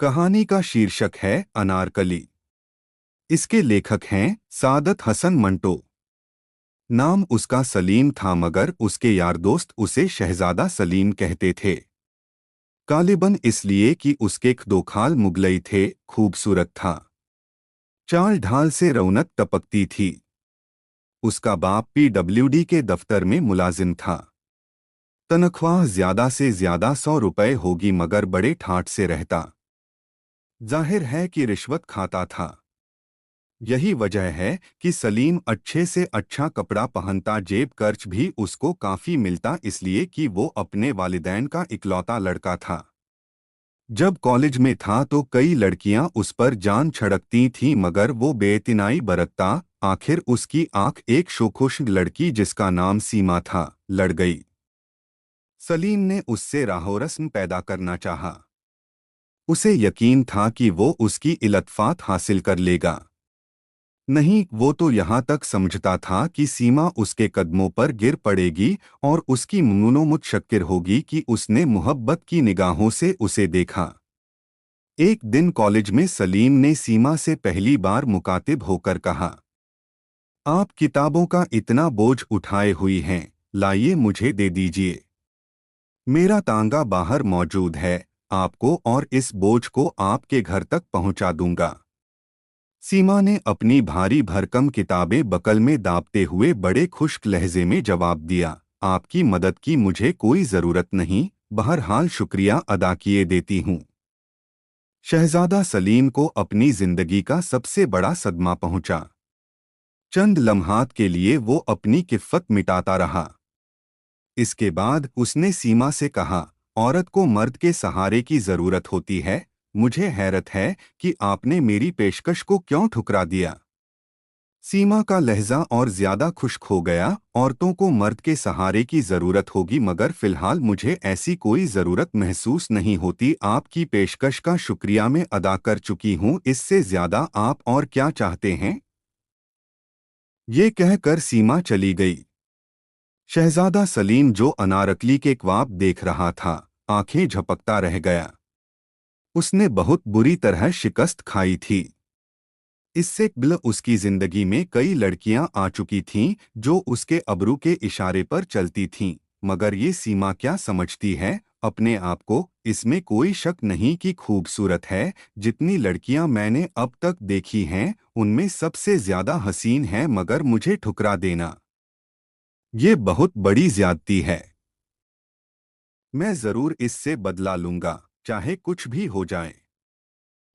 कहानी का शीर्षक है अनारकली। इसके लेखक हैं सादत हसन मंटो। नाम उसका सलीम था मगर उसके यार दोस्त उसे शहजादा सलीम कहते थे। गालिबन इसलिए कि उसके दो खाल मुगलई थे, खूबसूरत था। चाल ढाल से रौनक टपकती थी। उसका बाप PWD के दफ्तर में मुलाजिम था। तनख्वाह ज्यादा से ज्यादा 100 रुपए होगी मगर बड़े ठाठ से रहता। जाहिर है कि रिश्वत खाता था। यही वजह है कि सलीम अच्छे से अच्छा कपड़ा पहनता, जेब खर्च भी उसको काफी मिलता, इसलिए कि वो अपने वालिदैन का इकलौता लड़का था। जब कॉलेज में था तो कई लड़कियां उस पर जान छिड़कती थीं मगर वो बेइतनाई बरतता। आखिर उसकी आंख एक शोखुश लड़की जिसका नाम सीमा था, लड़ गई। सलीम ने उससे राहो-रस्म पैदा करना चाहा। उसे यकीन था कि वो उसकी इल्तफ़ात हासिल कर लेगा। नहीं, वो तो यहाँ तक समझता था कि सीमा उसके कदमों पर गिर पड़ेगी और उसकी मुनमुनोमुतशक्किर होगी कि उसने मुहब्बत की निगाहों से उसे देखा। एक दिन कॉलेज में सलीम ने सीमा से पहली बार मुकातिब होकर कहा, आप किताबों का इतना बोझ उठाए हुई हैं, लाइए मुझे दे दीजिए। मेरा तांगा बाहर मौजूद है, आपको और इस बोझ को आपके घर तक पहुंचा दूंगा। सीमा ने अपनी भारी भरकम किताबें बकल में दाबते हुए बड़े खुश्क लहजे में जवाब दिया, आपकी मदद की मुझे कोई जरूरत नहीं, बहरहाल शुक्रिया अदा किए देती हूँ। शहजादा सलीम को अपनी जिंदगी का सबसे बड़ा सदमा पहुंचा। चंद लम्हात के लिए वो अपनी किफ़्फ़त मिटाता रहा। इसके बाद उसने सीमा से कहा, औरत को मर्द के सहारे की जरूरत होती है। मुझे हैरत है कि आपने मेरी पेशकश को क्यों ठुकरा दिया। सीमा का लहजा और ज्यादा खुश्क हो गया। औरतों को मर्द के सहारे की जरूरत होगी मगर फिलहाल मुझे ऐसी कोई जरूरत महसूस नहीं होती। आपकी पेशकश का शुक्रिया मैं अदा कर चुकी हूँ, इससे ज्यादा आप और क्या चाहते हैं? ये कहकर सीमा चली गई। शहजादा सलीम जो अनारकली के ख्वाब देख रहा था, आंखें झपकता रह गया। उसने बहुत बुरी तरह शिकस्त खाई थी। इससे कबल उसकी जिंदगी में कई लड़कियां आ चुकी थीं जो उसके अबरू के इशारे पर चलती थीं, मगर ये सीमा क्या समझती है अपने आप को? इसमें कोई शक नहीं कि खूबसूरत है। जितनी लड़कियां मैंने अब तक देखी हैं उनमें सबसे ज्यादा हसीन है, मगर मुझे ठुकरा देना ये बहुत बड़ी ज्यादती है। मैं जरूर इससे बदला लूंगा, चाहे कुछ भी हो जाए।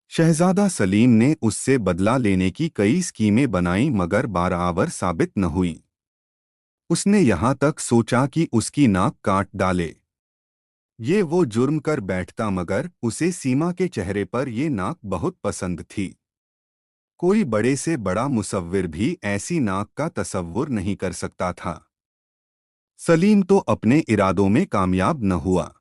शहजादा सलीम ने उससे बदला लेने की कई स्कीमें बनाई मगर बारआवर साबित न हुई। उसने यहाँ तक सोचा कि उसकी नाक काट डाले। ये वो जुर्म कर बैठता मगर उसे सीमा के चेहरे पर ये नाक बहुत पसंद थी। कोई बड़े से बड़ा मुसव्विर भी ऐसी नाक का तसव्वुर नहीं कर सकता था। सलीम तो अपने इरादों में कामयाब न हुआ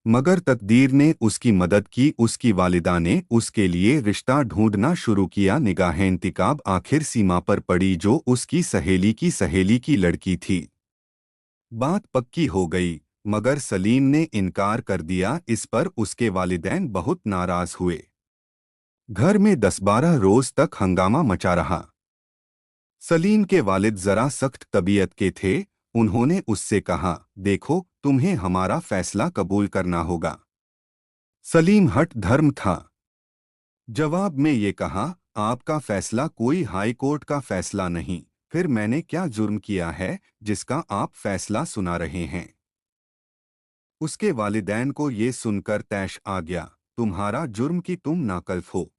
मगर तकदीर ने उसकी मदद की। उसकी वालिदा ने उसके लिए रिश्ता ढूंढना शुरू किया। निगाहें इंतकाब आखिर सीमा पर पड़ी जो उसकी सहेली की लड़की थी। बात पक्की हो गई मगर सलीम ने इनकार कर दिया। इस पर उसके वालिदैन बहुत नाराज हुए। घर में 10-12 रोज तक हंगामा मचा रहा। सलीम के वालिद जरा सख्त तबीयत के थे। उन्होंने उससे कहा, देखो तुम्हें हमारा फैसला कबूल करना होगा। सलीम हठ धर्म था। जवाब में ये कहा, आपका फैसला कोई हाई कोर्ट का फैसला नहीं। फिर मैंने क्या जुर्म किया है जिसका आप फैसला सुना रहे हैं? उसके वालिदैन को ये सुनकर तैश आ गया, तुम्हारा जुर्म कि तुम नाकल्फ हो,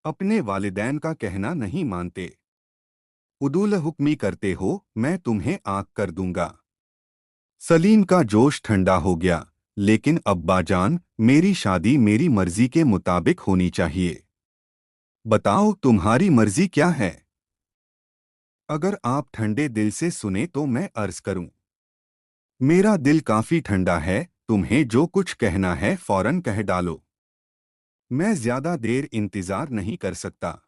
अपने वालिदैन का कहना नहीं मानते, उदूल हुक्मी करते हो, मैं तुम्हें आग कर दूंगा। सलीम का जोश ठंडा हो गया, लेकिन अब्बाजान, मेरी शादी मेरी मर्जी के मुताबिक होनी चाहिए। बताओ तुम्हारी मर्जी क्या है? अगर आप ठंडे दिल से सुने तो मैं अर्ज करूं। मेरा दिल काफी ठंडा है, तुम्हें जो कुछ कहना है फौरन कह डालो। मैं ज्यादा देर इंतजार नहीं कर सकता।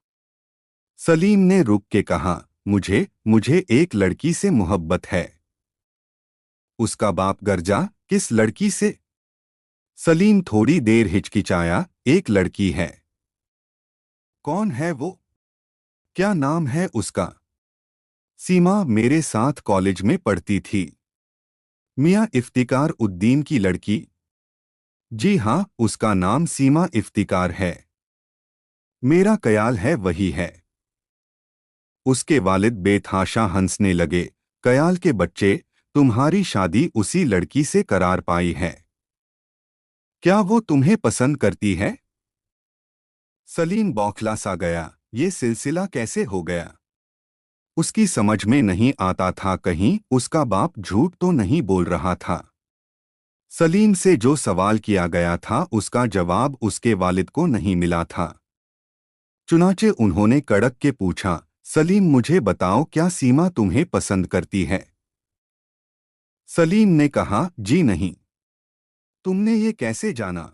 सलीम ने रुक के कहा, मुझे मुझे एक लड़की से मोहब्बत है। उसका बाप गरजा, किस लड़की से? सलीम थोड़ी देर हिचकिचाया। एक लड़की है। कौन है वो? क्या नाम है उसका? सीमा मेरे साथ कॉलेज में पढ़ती थी। मियां इफ्तिकार उद्दीन की लड़की? जी हाँ, उसका नाम सीमा इफ्तिकार है। मेरा ख्याल है वही है। उसके वालिद बेतहाशा हंसने लगे। कयाल के बच्चे, तुम्हारी शादी उसी लड़की से करार पाई है। क्या वो तुम्हें पसंद करती है? सलीम बौखला सा गया। ये सिलसिला कैसे हो गया? उसकी समझ में नहीं आता था कहीं उसका बाप झूठ तो नहीं बोल रहा था। सलीम से जो सवाल किया गया था उसका जवाब उसके वालिद को नहीं मिला था। चुनाचे उन्होंने कड़क के पूछा, सलीम मुझे बताओ क्या सीमा तुम्हें पसंद करती है? सलीम ने कहा, जी नहीं। तुमने ये कैसे जाना?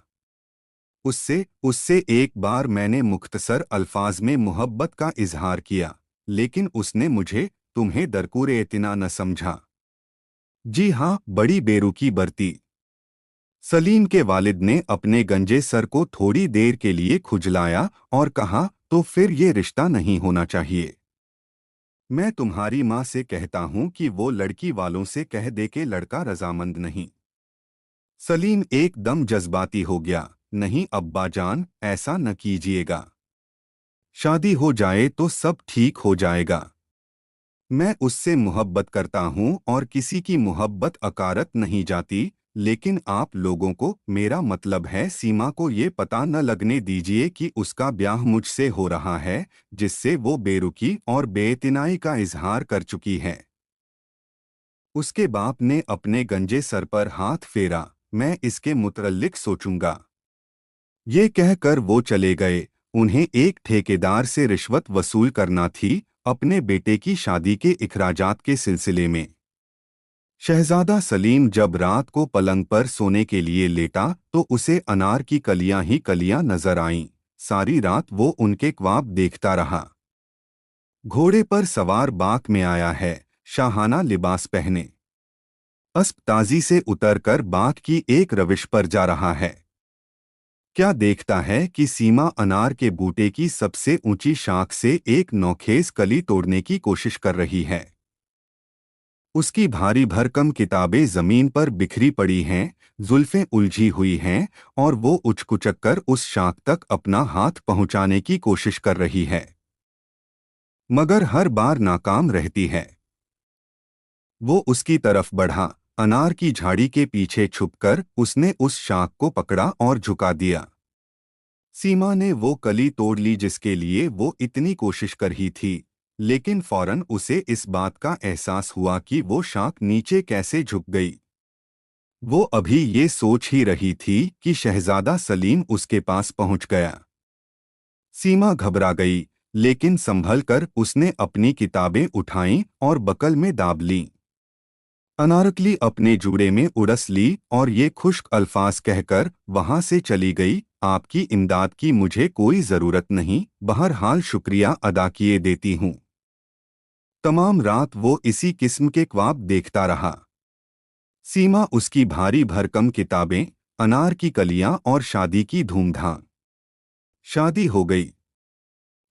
उससे उससे एक बार मैंने मुख्तसर अल्फाज में मोहब्बत का इजहार किया, लेकिन उसने मुझे तुम्हें दरकूरे इतना न समझा। जी हाँ, बड़ी बेरुखी बरती। सलीम के वालिद ने अपने गंजे सर को थोड़ी देर के लिए खुजलाया और कहा, तो फिर ये रिश्ता नहीं होना चाहिए। मैं तुम्हारी माँ से कहता हूँ कि वो लड़की वालों से कह दे के लड़का रजामंद नहीं। सलीम एकदम जज्बाती हो गया। नहीं अब्बा जान, ऐसा न कीजिएगा। शादी हो जाए तो सब ठीक हो जाएगा। मैं उससे मोहब्बत करता हूँ और किसी की मोहब्बत अकारत नहीं जाती, लेकिन आप लोगों को, मेरा मतलब है सीमा को ये पता न लगने दीजिए कि उसका ब्याह मुझसे हो रहा है, जिससे वो बेरुखी और बेइतनाई का इजहार कर चुकी है। उसके बाप ने अपने गंजे सर पर हाथ फेरा। मैं इसके मुतल्लिक सोचूंगा। ये कहकर वो चले गए। उन्हें एक ठेकेदार से रिश्वत वसूल करना थी अपने बेटे की शादी के इखराजात के सिलसिले में। शहजादा सलीम जब रात को पलंग पर सोने के लिए लेटा तो उसे अनार की कलियां ही कलियां नजर आईं। सारी रात वो उनके ख्वाब देखता रहा। घोड़े पर सवार बाग में आया है, शाहाना लिबास पहने। अस्पताजी से उतरकर बाग की एक रविश पर जा रहा है। क्या देखता है कि सीमा अनार के बूटे की सबसे ऊंची शाख से एक नौखेज कली तोड़ने की कोशिश कर रही है। उसकी भारी भरकम किताबें जमीन पर बिखरी पड़ी हैं, जुल्फें उलझी हुई हैं और वो उचकुचक कर उस शाख तक अपना हाथ पहुंचाने की कोशिश कर रही है, मगर हर बार नाकाम रहती है। वो उसकी तरफ बढ़ा। अनार की झाड़ी के पीछे छुपकर उसने उस शाख को पकड़ा और झुका दिया। सीमा ने वो कली तोड़ ली जिसके लिए वो इतनी कोशिश कर ही थी, लेकिन फौरन उसे इस बात का एहसास हुआ कि वो शाख नीचे कैसे झुक गई। वो अभी ये सोच ही रही थी कि शहजादा सलीम उसके पास पहुंच गया। सीमा घबरा गई, लेकिन संभल कर उसने अपनी किताबें उठाईं और बकल में दाब लीं। अनारकली अपने जूड़े में उड़स ली और ये खुश्क अल्फाज कहकर वहां से चली गई, आपकी इमदाद की मुझे कोई जरूरत नहीं, बहरहाल शुक्रिया अदा किए देती हूँ। तमाम रात वो इसी किस्म के ख्वाब देखता रहा। सीमा, उसकी भारी भरकम किताबें, अनार की कलियां और शादी की धूमधाम। शादी हो गई।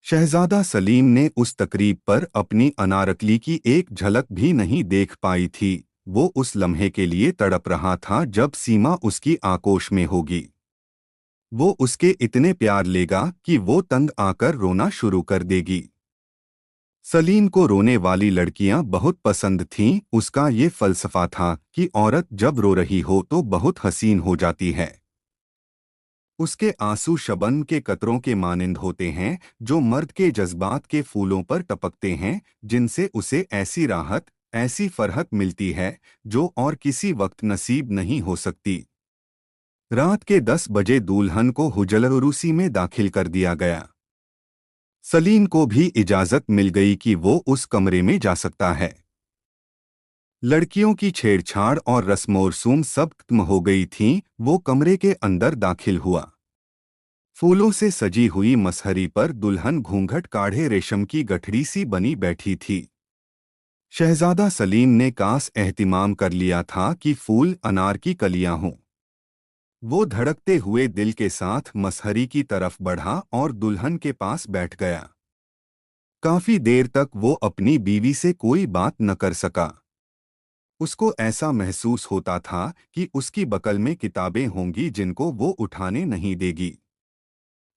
शहजादा सलीम ने उस तकरीब पर अपनी अनारकली की एक झलक भी नहीं देख पाई थी। वो उस लम्हे के लिए तड़प रहा था जब सीमा उसकी आकोश में होगी। वो उसके इतने प्यार लेगा कि वो तंग आकर रोना शुरू कर देगी। सलीम को रोने वाली लड़कियां बहुत पसंद थीं। उसका ये फलसफा था कि औरत जब रो रही हो तो बहुत हसीन हो जाती है। उसके आंसू शबनम के कतरों के मानिंद होते हैं जो मर्द के जज्बात के फूलों पर टपकते हैं, जिनसे उसे ऐसी राहत, ऐसी फरहत मिलती है जो और किसी वक्त नसीब नहीं हो सकती। रात के 10 बजे दुल्हन को हुजलरूसी में दाखिल कर दिया गया। सलीम को भी इजाजत मिल गई कि वो उस कमरे में जा सकता है। लड़कियों की छेड़छाड़ और रस्मोरसूम सब खत्म हो गई थीं। वो कमरे के अंदर दाखिल हुआ। फूलों से सजी हुई मसहरी पर दुल्हन घूंघट काढ़े रेशम की गठरी सी बनी बैठी थी। शहजादा सलीम ने कास एहतिमाम कर लिया था कि फूल अनार की कलियां हों। वो धड़कते हुए दिल के साथ मसहरी की तरफ बढ़ा और दुल्हन के पास बैठ गया। काफी देर तक वो अपनी बीवी से कोई बात न कर सका। उसको ऐसा महसूस होता था कि उसकी बगल में किताबें होंगी जिनको वो उठाने नहीं देगी।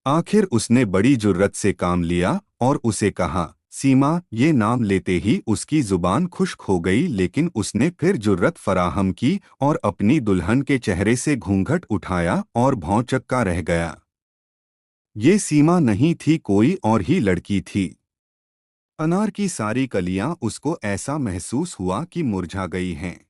आखिर उसने बड़ी जुर्रत से काम लिया और उसे कहा, सीमा। ये नाम लेते ही उसकी जुबान खुश्क हो गई, लेकिन उसने फिर जुर्रत फराहम की और अपनी दुल्हन के चेहरे से घूंघट उठाया और भौंचक्का रह गया। ये सीमा नहीं थी, कोई और ही लड़की थी। अनार की सारी कलियां उसको ऐसा महसूस हुआ कि मुरझा गई हैं।